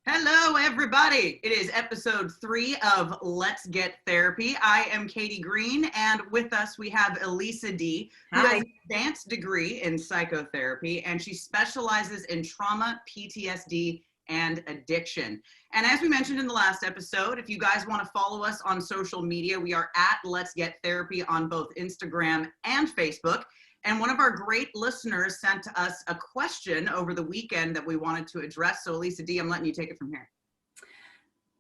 Hello, everybody. It is episode 3 of Let's Get Therapy. I am Katie Green, and with us we have Elisa D, who Hi. has an advanced degree in psychotherapy, and she specializes in trauma, PTSD, and addiction. And as we mentioned in the last episode, if you guys want to follow us on social media, we are at Let's Get Therapy on both Instagram and Facebook. And one of our great listeners sent us a question over the weekend that we wanted to address. So Elisa D, I'm letting you take it from here.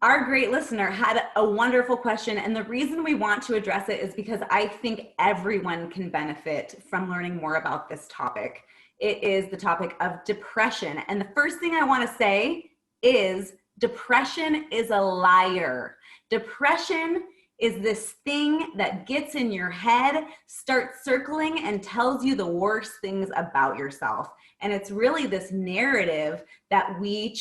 Our great listener had a wonderful question, and the reason we want to address it is because I think everyone can benefit from learning more about this topic. It is the topic of depression. And the first thing I want to say is depression is a liar. Depression is this thing that gets in your head, starts circling, and tells you the worst things about yourself. And it's really this narrative that we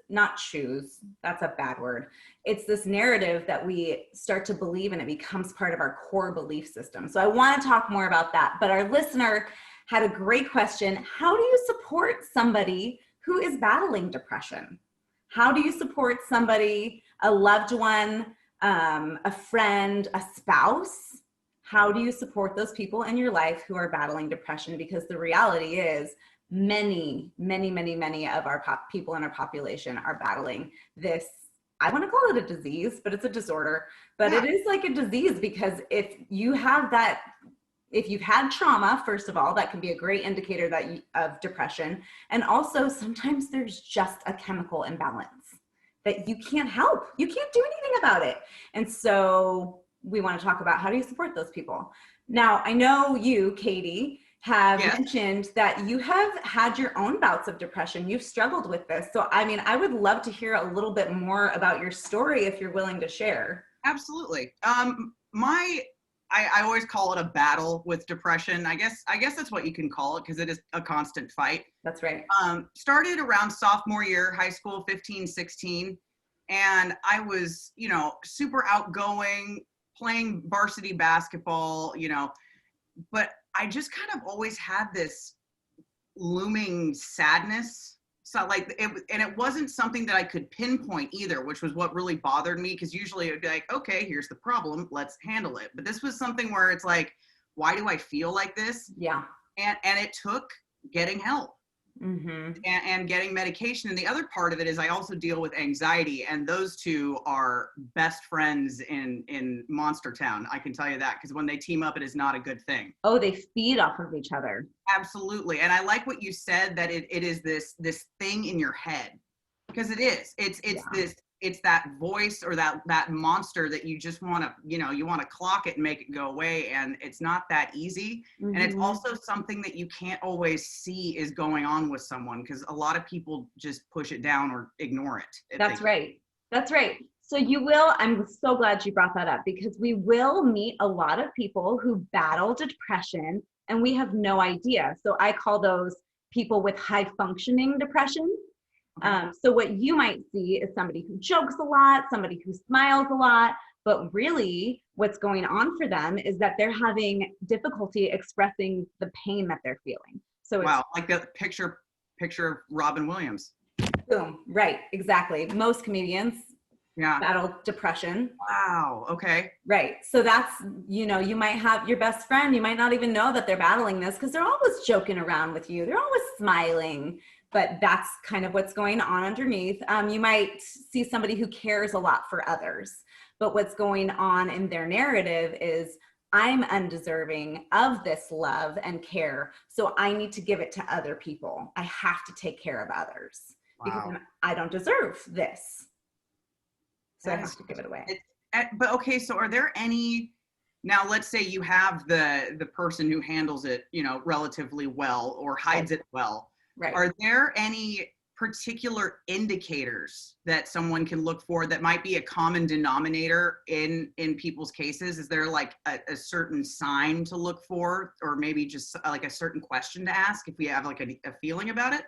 not choose, that's a bad word. It's this narrative that we start to believe, and it becomes part of our core belief system. So I want to talk more about that. But our listener had a great question. How do you support somebody who is battling depression? How do you support somebody, a loved one, a friend, a spouse? How do you support those people in your life who are battling depression? Because the reality is many of our people in our population are battling this. I want to call it a disease, but it's a disorder. But It is like a disease, because if you've had trauma, first of all, that can be a great indicator of depression. And also sometimes there's just a chemical imbalance that you can't help. You can't do anything about it. And so we want to talk about, how do you support those people? Now, I know you, Katie, have mentioned that you have had your own bouts of depression. You've struggled with this. So, I would love to hear a little bit more about your story if you're willing to share. Absolutely. I always call it a battle with depression. I guess that's what you can call it, because it is a constant fight. That's right. Started around sophomore year, high school, 15, 16. And I was, super outgoing, playing varsity basketball, but I just kind of always had this looming sadness. So it wasn't something that I could pinpoint either, which was what really bothered me, because usually it would be like, okay, here's the problem, let's handle it. But this was something where it's like, why do I feel like this? Yeah. And it took getting help. Mm-hmm. And getting medication. And the other part of it is I also deal with anxiety, and those two are best friends in Monster Town. I can tell you that, because when they team up, it is not a good thing. Oh, they feed off of each other. Absolutely. And I like what you said, that it is this thing in your head, because it is. It's that voice, or that monster that you just want to, you want to clock it and make it go away. And it's not that easy. Mm-hmm. And it's also something that you can't always see is going on with someone, because a lot of people just push it down or ignore it. That's right. So I'm so glad you brought that up, because we will meet a lot of people who battle depression and we have no idea. So I call those people with high functioning depression. So what you might see is somebody who jokes a lot, somebody who smiles a lot, but really what's going on for them is that they're having difficulty expressing the pain that they're feeling. So wow, like the picture of Robin Williams. Boom, right, exactly. Most comedians battle depression. Wow, okay. Right, so that's, you might have your best friend, you might not even know that they're battling this, because they're always joking around with you, they're always smiling. But that's kind of what's going on underneath. You might see somebody who cares a lot for others, but what's going on in their narrative is, I'm undeserving of this love and care, so I need to give it to other people. I have to take care of others. Wow. Because I don't deserve this. So I have to give it away. But okay, so are there any, now let's say you have the person who handles it, relatively well, or hides it well. Right. Are there any particular indicators that someone can look for that might be a common denominator in people's cases? Is there like a certain sign to look for, or maybe just like a certain question to ask if we have like a feeling about it?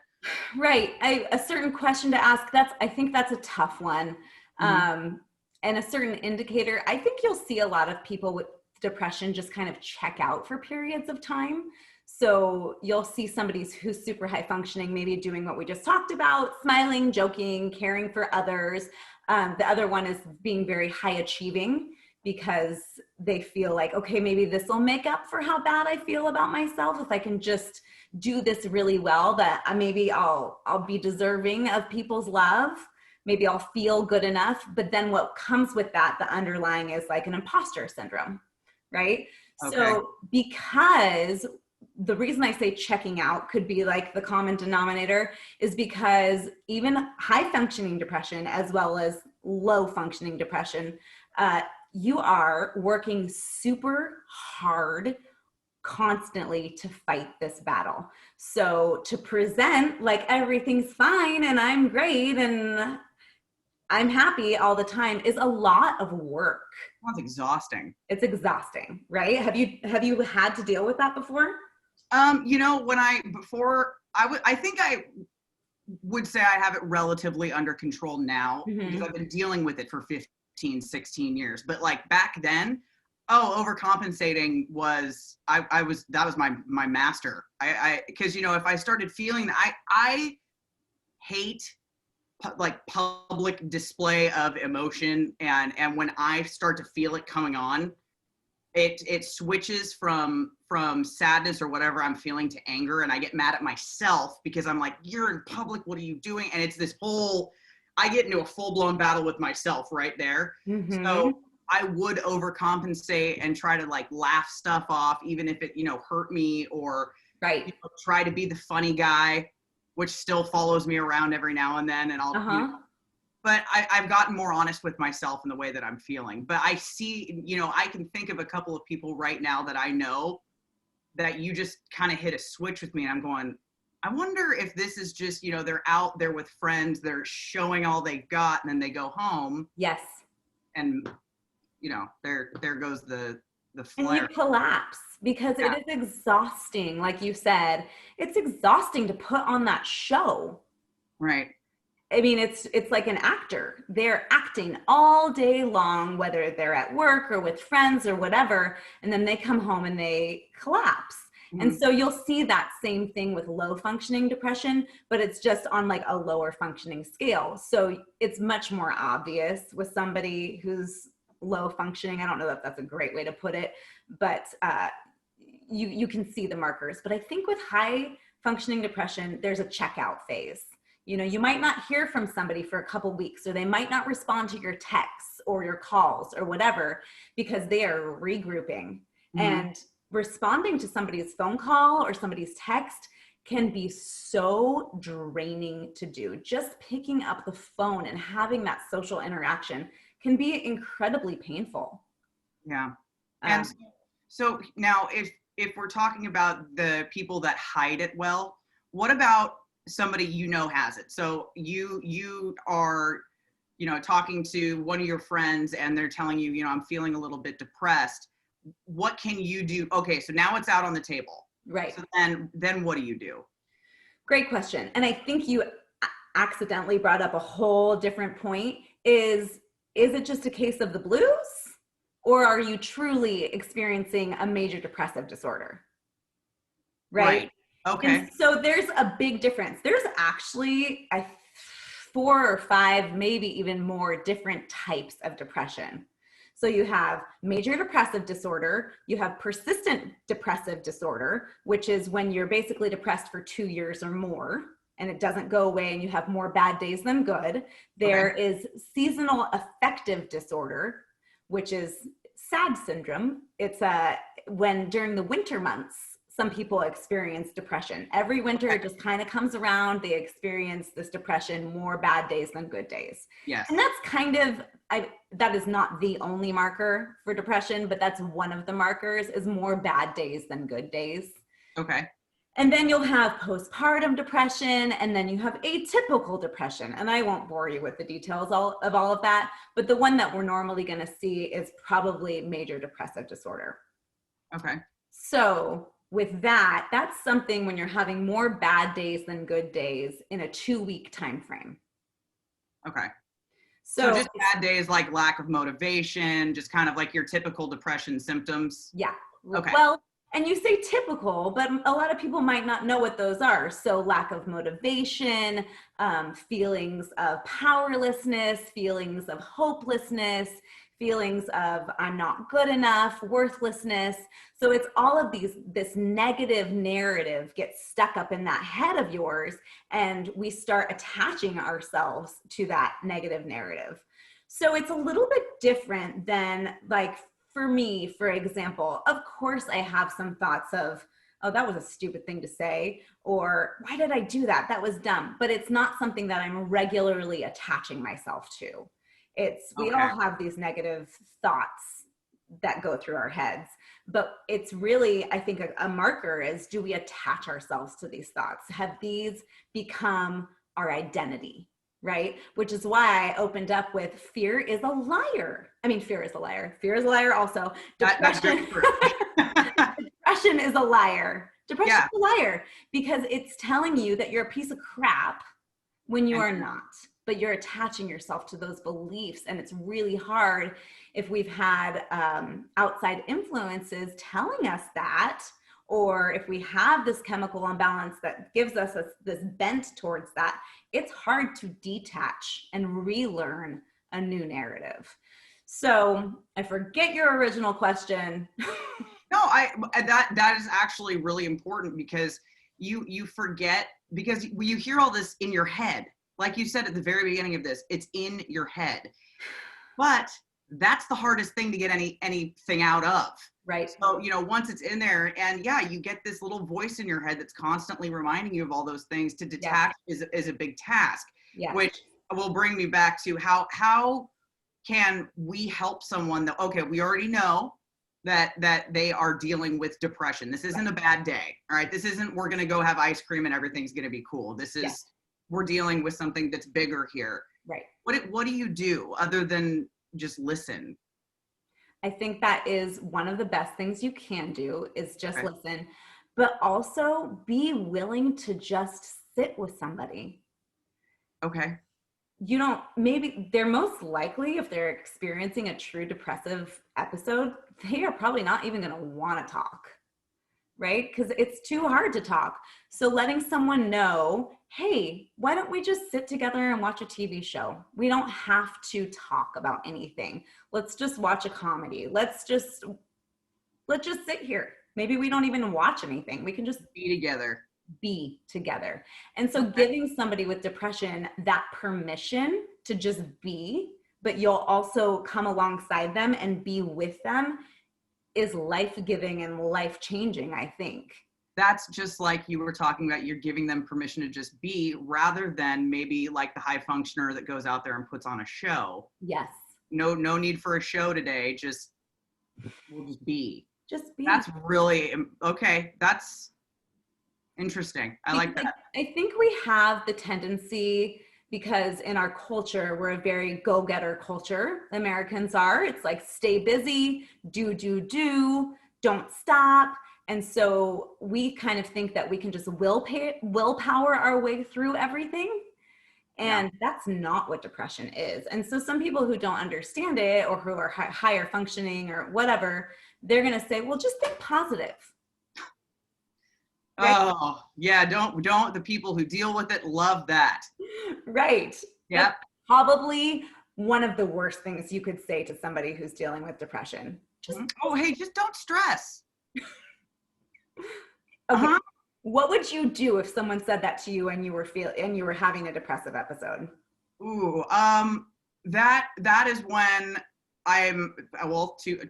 Right. A certain question to ask. I think that's a tough one. Mm-hmm. And a certain indicator, I think you'll see a lot of people with depression just kind of check out for periods of time. So you'll see somebody who's super high functioning, maybe doing what we just talked about, smiling, joking, caring for others. The other one is being very high achieving because they feel like, okay, maybe this will make up for how bad I feel about myself. If I can just do this really well, that maybe I'll be deserving of people's love. Maybe I'll feel good enough. But then what comes with that, the underlying is like an imposter syndrome, right? Okay. So because the reason I say checking out could be like the common denominator is because even high functioning depression as well as low functioning depression, you are working super hard constantly to fight this battle. So to present like everything's fine and I'm great and I'm happy all the time is a lot of work. Sounds exhausting. It's exhausting, right? Have you had to deal with that before? You know, I think I would say I have it relatively under control now because I've been dealing with it for 15, 16 years. But like back then, overcompensating was, that was my master. Because, you know, if I started feeling that I hate like public display of emotion. And when I start to feel it coming on, it switches from sadness or whatever I'm feeling to anger, and I get mad at myself because I'm like, you're in public, what are you doing? And it's this whole, I get into a full-blown battle with myself right there. So I would overcompensate and try to like laugh stuff off, even if it, you know, hurt me, or right, you know, try to be the funny guy, which still follows me around every now and then. And I'll, you know, but I've gotten more honest with myself in the way that I'm feeling. But I see, you know, I can think of a couple of people right now that I know that you just kind of hit a switch with me. And I'm going, I wonder if this is just, you know, they're out there with friends, they're showing all they got, and then they go home. Yes. And, you know, there goes the flare. And you collapse because it is exhausting. Like you said, it's exhausting to put on that show. Right. I mean, it's like an actor. They're acting all day long, whether they're at work or with friends or whatever, and then they come home and they collapse. And so you'll see that same thing with low functioning depression, but it's just on like a lower functioning scale. So it's much more obvious with somebody who's low functioning. I don't know if that's a great way to put it, but you can see the markers. But I think with high functioning depression, there's a checkout phase. You know, you might not hear from somebody for a couple weeks, or they might not respond to your texts or your calls or whatever, because they are regrouping. And responding to somebody's phone call or somebody's text can be so draining to do. Just picking up the phone and having that social interaction can be incredibly painful. Yeah. And so now if we're talking about the people that hide it well, what about somebody you know has it? So you are, you know, talking to one of your friends and they're telling you, you know, I'm feeling a little bit depressed. What can you do? Okay, so now it's out on the table. Right. So then what do you do? Great question. And I think you accidentally brought up a whole different point. Is it just a case of the blues, or are you truly experiencing a major depressive disorder? Right. Okay. And so there's a big difference. There's actually 4 or 5, maybe even more different types of depression. So you have major depressive disorder, you have persistent depressive disorder, which is when you're basically depressed for 2 years or more and it doesn't go away and you have more bad days than good. There is seasonal affective disorder, which is SAD syndrome. It's when during the winter months, some people experience depression. Every winter it just kind of comes around, they experience this depression, more bad days than good days. Yes. And that's kind of, that is not the only marker for depression, but that's one of the markers, is more bad days than good days. Okay. And then you'll have postpartum depression, and then you have atypical depression. And I won't bore you with the details of all of that, but the one that we're normally gonna see is probably major depressive disorder. Okay. So with that, that's something when you're having more bad days than good days in a 2-week time frame. Okay. So just bad days like lack of motivation, just kind of like your typical depression symptoms. Yeah. Okay. Well, And you say typical, but a lot of people might not know what those are. So lack of motivation, feelings of powerlessness, feelings of hopelessness, feelings of I'm not good enough, worthlessness. So it's all of this negative narrative gets stuck up in that head of yours, and we start attaching ourselves to that negative narrative. So it's a little bit different than, like, for me, for example, of course I have some thoughts of, oh, that was a stupid thing to say, or why did I do that? That was dumb. But it's not something that I'm regularly attaching myself to. We Okay. all have these negative thoughts that go through our heads, but it's really, I think, a marker is, do we attach ourselves to these thoughts? Have these become our identity? Right? Which is why I opened up with fear is a liar. I mean, fear is a liar. Fear is a liar also. That's very Depression, true. depression is a liar. Depression Yeah. is a liar because it's telling you that you're a piece of crap when you are not, but you're attaching yourself to those beliefs. And it's really hard if we've had outside influences telling us that, or if we have this chemical imbalance that gives us this bent towards that. It's hard to detach and relearn a new narrative. So I forget your original question. No, that is actually really important, because you forget, because you hear all this in your head. Like you said at the very beginning of this, it's in your head. But that's the hardest thing to get anything out of. Right. So, once it's in there, and yeah, you get this little voice in your head that's constantly reminding you of all those things. To detach is a big task, which will bring me back to how can we help someone that, okay, we already know that they are dealing with depression. This isn't a bad day. All right. This isn't, we're going to go have ice cream and everything's going to be cool. This is, we're dealing with something that's bigger here. Right. What do you do other than just listen? I think that is one of the best things you can do, is just listen, but also be willing to just sit with somebody. Okay. Maybe they're most likely, if they're experiencing a true depressive episode, they are probably not even going to want to talk, right? Because it's too hard to talk. So letting someone know, hey, why don't we just sit together and watch a TV show? We don't have to talk about anything. Let's just watch a comedy. Let's just sit here. Maybe we don't even watch anything. We can just be together. And so giving somebody with depression that permission to just be, but you'll also come alongside them and be with them, is life-giving and life-changing, I think. That's just like you were talking about, you're giving them permission to just be, rather than maybe like the high functioner that goes out there and puts on a show. Yes. No need for a show today. We'll just be. Just be. That's really, okay. That's interesting. I like that. I think we have the tendency, because in our culture, we're a very go-getter culture. Americans are. It's like, stay busy, do, don't stop. And so we kind of think that we can just willpower our way through everything. And that's not what depression is. And so some people who don't understand it, or who are higher functioning or whatever, they're going to say, well, just think positive. Right? Oh, yeah. Don't the people who deal with it love that. Right. Yep. That's probably one of the worst things you could say to somebody who's dealing with depression. Hey, just don't stress. Okay. What would you do if someone said that to you and you were having a depressive episode? Ooh, that is when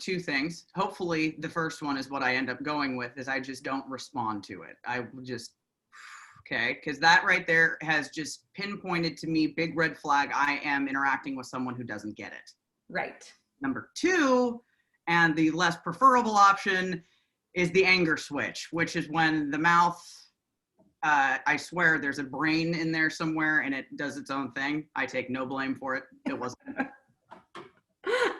two things. Hopefully the first one is what I end up going with, is I just don't respond to it. I just, okay. Cause that right there has just pinpointed to me, big red flag. I am interacting with someone who doesn't get it. Right. Number two, and the less preferable option, is the anger switch, which is when the mouth, I swear there's a brain in there somewhere and it does its own thing. I take no blame for it. It wasn't.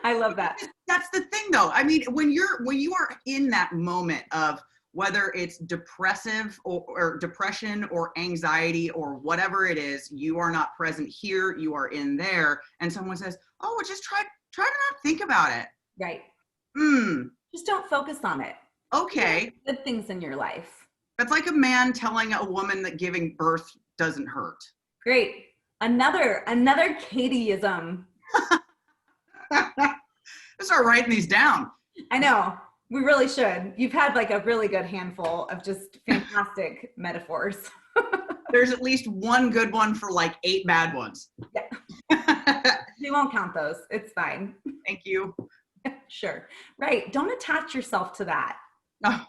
I love that. That's the thing though. I mean, when you are in that moment of, whether it's depressive or depression or anxiety or whatever it is, you are not present here, you are in there. And someone says, oh, well, just try to not think about it. Right. Mm. Just don't focus on it. Okay. Good things in your life. That's like a man telling a woman that giving birth doesn't hurt. Great. Another Katieism. Let's start writing these down. I know. We really should. You've had like a really good handful of just fantastic metaphors. There's at least one good one for like 8 bad ones. Yeah. We won't count those. It's fine. Thank you. Sure. Right. Don't attach yourself to that. Oh,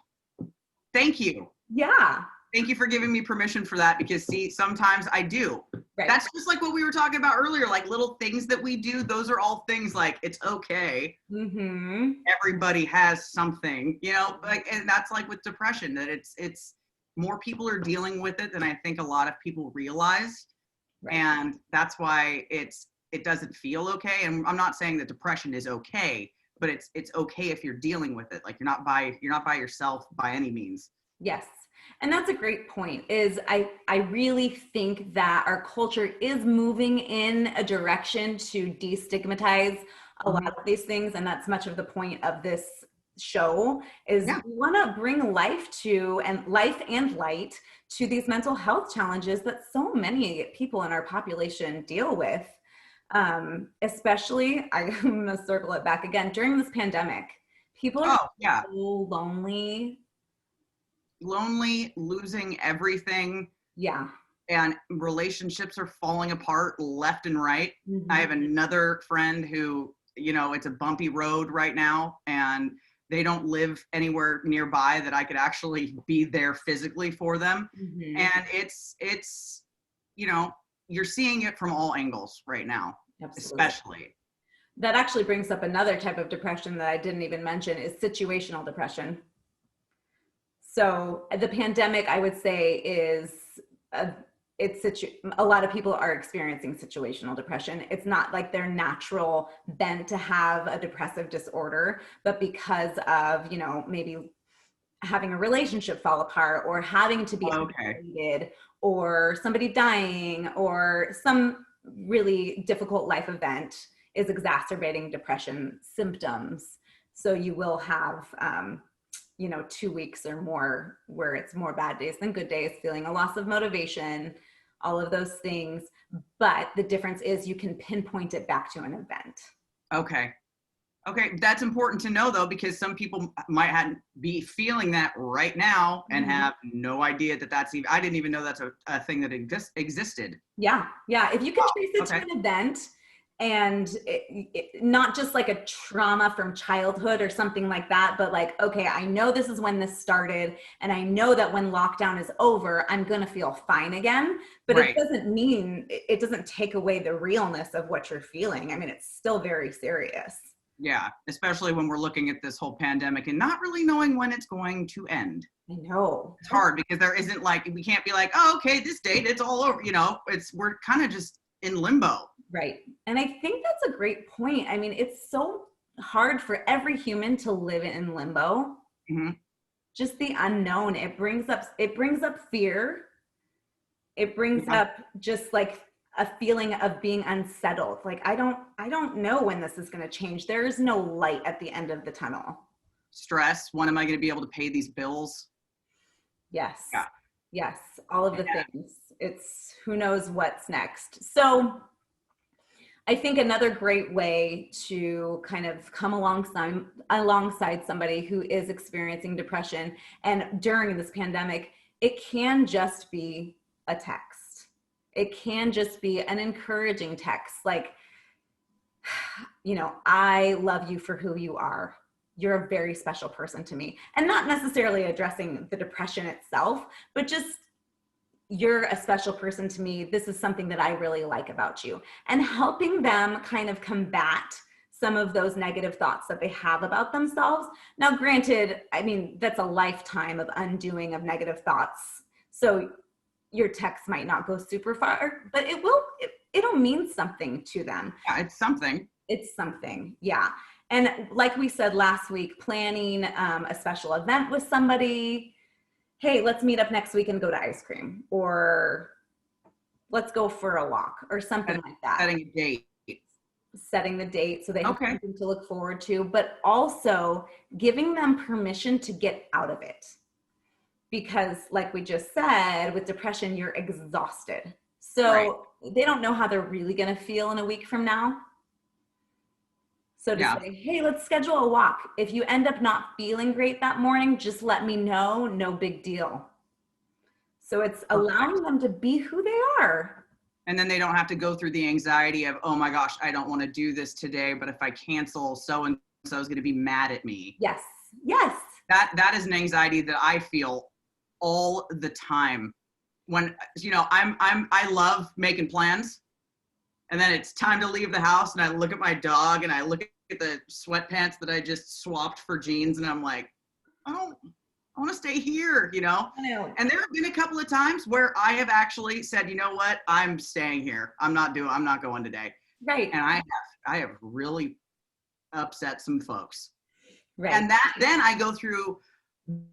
thank you. Yeah. Thank you for giving me permission for that, because see, sometimes I do. Right. That's just like what we were talking about earlier, like little things that we do. Those are all things like, it's okay. Mm-hmm. Everybody has something, you know, like, and that's like with depression, that it's more people are dealing with it than I think a lot of people realize. Right. And that's why it doesn't feel okay. And I'm not saying that depression is okay, but it's okay if you're dealing with it. Like you're not by yourself by any means. Yes. And that's a great point. Is I really think that our culture is moving in a direction to destigmatize a lot of these things. And that's much of the point of this show is we want to bring life and light to these mental health challenges that so many people in our population deal with. Especially, I'm going to circle it back again, during this pandemic, people are so lonely, losing everything. Yeah. And relationships are falling apart left and right. Mm-hmm. I have another friend who, you know, it's a bumpy road right now, and they don't live anywhere nearby that I could actually be there physically for them. Mm-hmm. And it's, you know, you're seeing it from all angles right now. Absolutely. Especially. That actually brings up another type of depression that I didn't even mention, is situational depression. So the pandemic, I would say, is a lot of people are experiencing situational depression. It's not like their natural bent to have a depressive disorder, but because of, you know, maybe having a relationship fall apart, or having to be isolated, or somebody dying, or some really difficult life event is exacerbating depression symptoms. So you will have, you know, 2 weeks or more where it's more bad days than good days, feeling a loss of motivation, all of those things. But the difference is you can pinpoint it back to an event. Okay. That's important to know, though, because some people might be feeling that right now and have no idea that that's even, I didn't even know that's a thing that existed. Yeah. If you can trace it to an event, and not just like a trauma from childhood or something like that, but like, okay, I know this is when this started, and I know that when lockdown is over, I'm going to feel fine again. But it doesn't mean, it doesn't take away the realness of what you're feeling. I mean, it's still very serious. Yeah, especially when we're looking at this whole pandemic and not really knowing when it's going to end. I know. It's hard because there isn't like, we can't be like, oh, okay, this date, it's all over. You know, we're kind of just in limbo. Right. And I think that's a great point. I mean, it's so hard for every human to live in limbo. Mm-hmm. Just the unknown. It brings up fear. It brings up just like a feeling of being unsettled. Like, I don't know when this is going to change. There is no light at the end of the tunnel. Stress. When am I going to be able to pay these bills? Yes. Yeah. Yes. All of the things. It's who knows what's next. So I think another great way to kind of come alongside somebody who is experiencing depression, and during this pandemic, it can just be a text. It can just be an encouraging text, like, you know, I love you for who you are. You're a very special person to me. And not necessarily addressing the depression itself, but just, you're a special person to me. This is something that I really like about you. And helping them kind of combat some of those negative thoughts that they have about themselves. Now, granted, I mean, that's a lifetime of undoing of negative thoughts. So your text might not go super far, but it'll mean something to them. Yeah, it's something. It's something, yeah. And like we said last week, planning a special event with somebody. Hey, let's meet up next week and go to ice cream, or let's go for a walk, or something like that. Setting a date. setting the date so they have Okay. something to look forward to, but also giving them permission to get out of it. Because like we just said, with depression, you're exhausted. Right. So they don't know how they're really going to feel in a week from now. So to Yeah. say, hey, let's schedule a walk. If you end up not feeling great that morning, just let me know. No big deal. So it's allowing them to be who they are. And then they don't have to go through the anxiety of, oh my gosh, I don't want to do this today, but if I cancel, so and so is going to be mad at me. Yes. Yes. That is an anxiety that I feel all the time. When, you know, I love making plans, and then it's time to leave the house, and I look at my dog and I look at the sweatpants that I just swapped for jeans, and I'm like, I want to stay here, you know? I know. And there have been a couple of times where I have actually said, you know what, I'm staying here. I'm not going today. Right. And I have really upset some folks. Right. And then I go through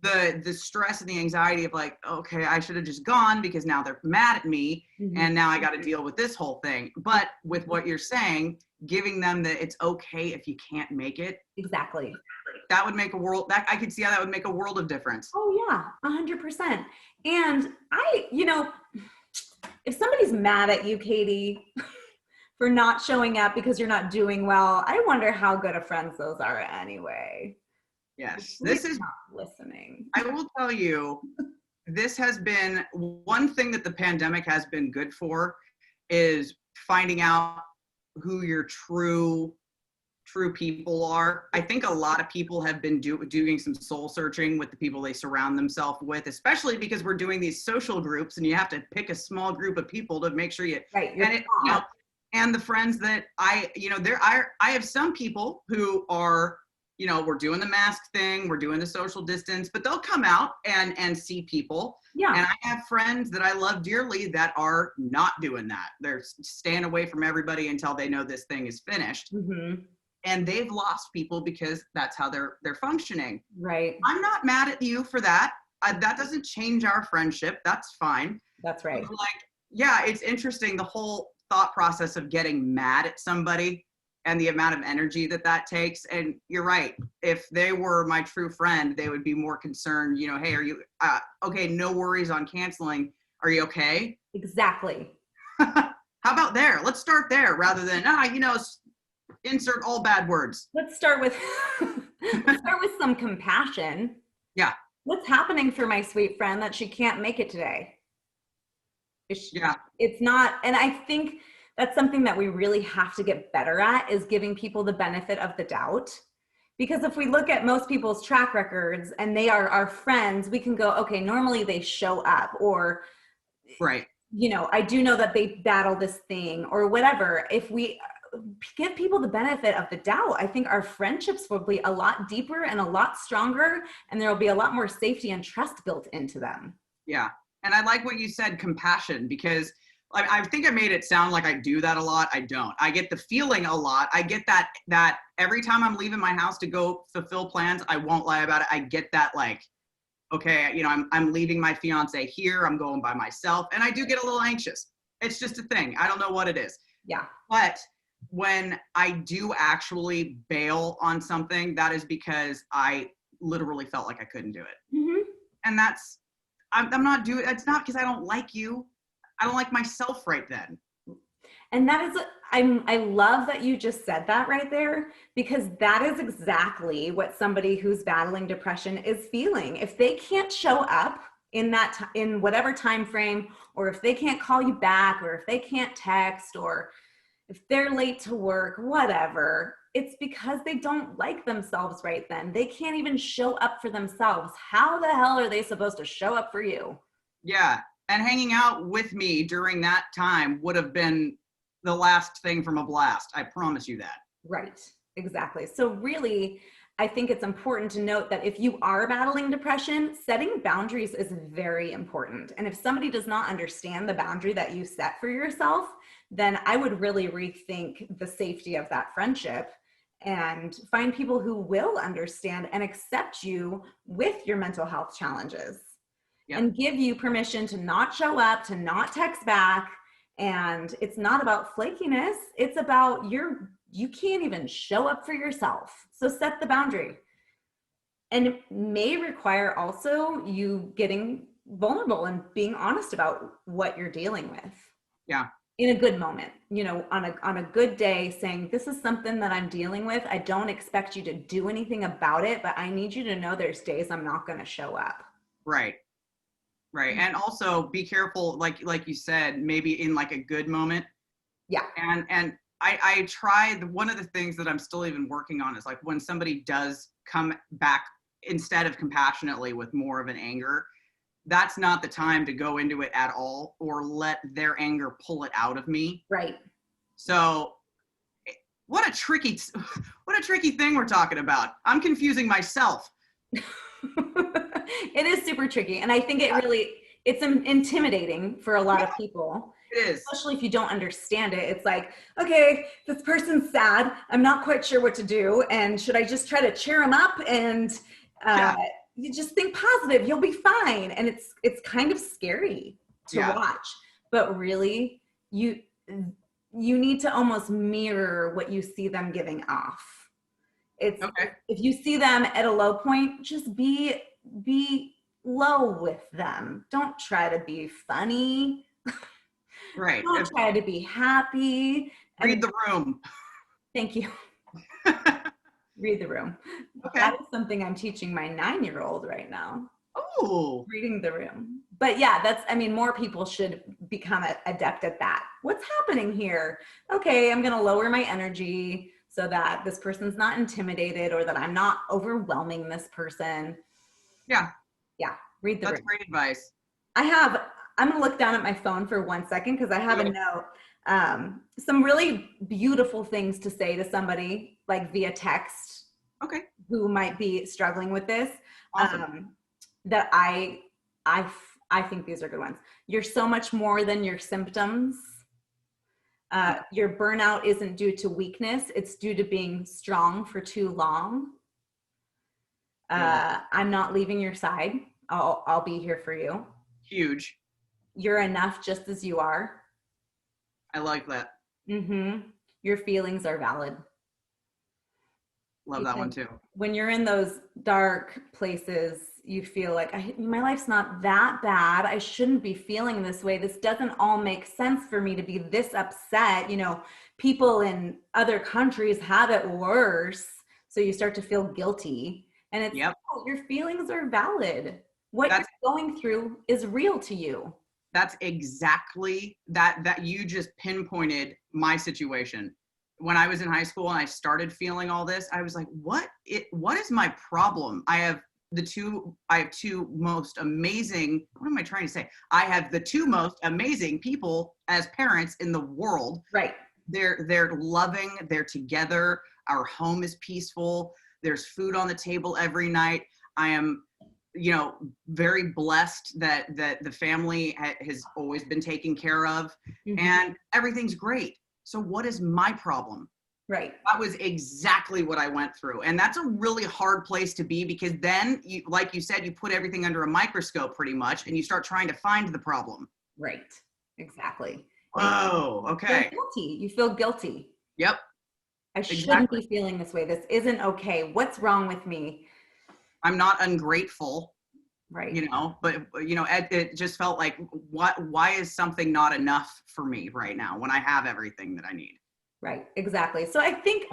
the stress and the anxiety of like, okay, I should have just gone because now they're mad at me. Mhm. And now I got to deal with this whole thing. But with what you're saying, giving them that it's okay if you can't make it. Exactly. That would make I could see how that would make a world of difference. Oh yeah, 100%. And if somebody's mad at you, Katie, for not showing up because you're not doing well, I wonder how good of friends those are anyway. Yes, this is not listening. I will tell you, this has been one thing that the pandemic has been good for, is finding out who your true people are. I think a lot of people have been doing some soul searching with the people they surround themselves with, especially because we're doing these social groups and you have to pick a small group of people to make sure right. And the friends that I have some people who are, we're doing the mask thing, we're doing the social distance, but they'll come out and see people. Yeah. And I have friends that I love dearly that are not doing that. They're staying away from everybody until they know this thing is finished. Mm-hmm. And they've lost people because that's how they're functioning. Right. I'm not mad at you for that. That doesn't change our friendship. That's fine. That's right. But yeah, it's interesting, the whole thought process of getting mad at somebody and the amount of energy that takes. And you're right. If they were my true friend, they would be more concerned, hey, are you okay? No worries on canceling. Are you okay? Exactly. How about there? Let's start there rather than, insert all bad words. Let's start with some compassion. Yeah. What's happening for my sweet friend that she can't make it today? It's not, and I think that's something that we really have to get better at, is giving people the benefit of the doubt. Because if we look at most people's track records and they are our friends, we can go, okay, normally they show up, or, right. I do know that they battle this thing or whatever. If we give people the benefit of the doubt, I think our friendships will be a lot deeper and a lot stronger, and there will be a lot more safety and trust built into them. Yeah. And I like what you said, compassion, because I think I made it sound like I do that a lot. I don't. I get the feeling a lot. I get that every time I'm leaving my house to go fulfill plans, I won't lie about it. I get that, like, okay, I'm leaving my fiance here. I'm going by myself. And I do get a little anxious. It's just a thing. I don't know what it is. Yeah. But when I do actually bail on something, that is because I literally felt like I couldn't do it. Mm-hmm. And I'm not doing, it's not because I don't like you. I don't like myself right then. And that is, I love that you just said that right there, because that is exactly what somebody who's battling depression is feeling. If they can't show up in whatever time frame, or if they can't call you back, or if they can't text, or if they're late to work, whatever, it's because they don't like themselves right then. They can't even show up for themselves. How the hell are they supposed to show up for you? Yeah. And hanging out with me during that time would have been the last thing from a blast. I promise you that. Right. Exactly. So really, I think it's important to note that if you are battling depression, setting boundaries is very important. And if somebody does not understand the boundary that you set for yourself, then I would really rethink the safety of that friendship and find people who will understand and accept you with your mental health challenges. Yep. And give you permission to not show up, to not text back. And it's not about flakiness. It's about you're you can't even show up for yourself. So set the boundary. And it may require also you getting vulnerable and being honest about what you're dealing with. Yeah. In a good moment, you know, on a good day, saying, this is something that I'm dealing with. I don't expect you to do anything about it, but I need you to know there's days I'm not going to show up. Right. Right. And also be careful, like you said, maybe in like a good moment. Yeah. And I try, one of the things that I'm still even working on is like when somebody does come back, instead of compassionately with more of an anger, that's not the time to go into it at all or let their anger pull it out of me. Right. So what a tricky thing we're talking about. I'm confusing myself. It is super tricky. And I think it's intimidating for a lot of people. It is. Especially if you don't understand it. It's like, okay, this person's sad. I'm not quite sure what to do. And should I just try to cheer them up? And you just think positive, you'll be fine. And it's kind of scary to watch. But really, you need to almost mirror what you see them giving off. It's if you see them at a low point, just be low with them. Don't try to be funny. Right. Don't try to be happy. Read the room. Thank you. Read the room. Okay. That is something I'm teaching my 9-year-old right now. Oh. Reading the room. But yeah, more people should become adept at that. What's happening here? Okay, I'm going to lower my energy so that this person's not intimidated or that I'm not overwhelming this person. Yeah. Yeah. Read the room. That's great advice. I'm going to look down at my phone for 1 second because I have a note. Some really beautiful things to say to somebody, like via text. Okay. Who might be struggling with this. Awesome. That I think these are good ones. You're so much more than your symptoms. Your burnout isn't due to weakness. It's due to being strong for too long. I'm not leaving your side. I'll be here for you. Huge. You're enough just as you are. I like that. Your feelings are valid. Love that one too. When you're in those dark places, you feel like my life's not that bad. I shouldn't be feeling this way. This doesn't all make sense for me to be this upset. You know, people in other countries have it worse. So you start to feel guilty. And it's, your feelings are valid. What you're going through is real to you. That's exactly that you just pinpointed my situation. When I was in high school and I started feeling all this, I was like, what is my problem? I have two most amazing, what am I trying to say? I have the two most amazing people as parents in the world. Right. They're loving, they're together. Our home is peaceful. There's food on the table every night. I am, very blessed that the family has always been taken care of, and everything's great. So what is my problem? Right. That was exactly what I went through. And that's a really hard place to be, because then you, like you said, you put everything under a microscope pretty much, and you start trying to find the problem. Right. Exactly. Oh, okay. You feel guilty. Yep. I shouldn't be feeling this way. This isn't okay. What's wrong with me? I'm not ungrateful. Right. But it just felt like, why is something not enough for me right now when I have everything that I need? Right. Exactly. So I think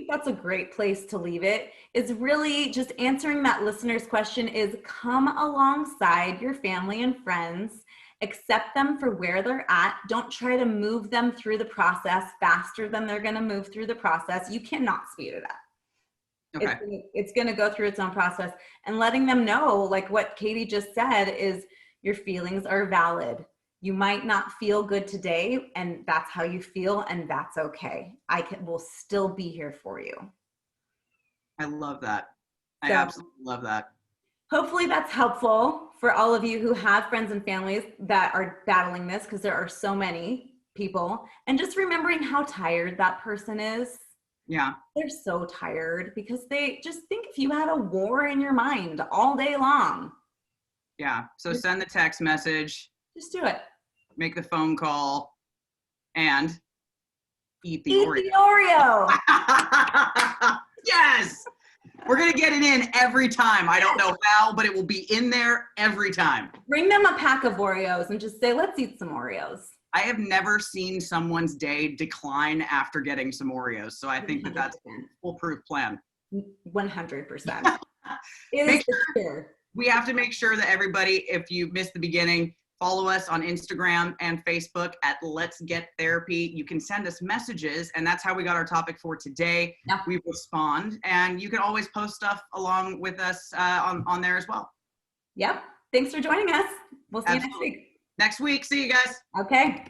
that's a great place to leave it, is really just answering that listener's question is come alongside your family and friends, accept them for where they're at. Don't try to move them through the process faster than they're going to move through the process. You cannot speed it up. Okay. It's going to go through its own process, and letting them know, like what Katie just said, is your feelings are valid. You might not feel good today, and that's how you feel, and that's okay. Will still be here for you. I love that. I absolutely love that. Hopefully that's helpful for all of you who have friends and families that are battling this, because there are so many people, and just remembering how tired that person is. Yeah. They're so tired, because they just think if you had a war in your mind all day long. Yeah. So send the text message. Just do it. Make the phone call, and Eat the Eat Oreo. the Oreo. Yes. We're going to get it in every time. I don't know how, but it will be in there every time. Bring them a pack of Oreos and just say, let's eat some Oreos. I have never seen someone's day decline after getting some Oreos. So I think that that's a foolproof plan. 100%. It is the cure. We have to make sure that everybody, if you missed the beginning, follow us on Instagram and Facebook at Let's Get Therapy. You can send us messages, and that's how we got our topic for today. Yeah. We respond, and you can always post stuff along with us on there as well. Yep. Thanks for joining us. We'll see you next week. Next week. See you guys. Okay.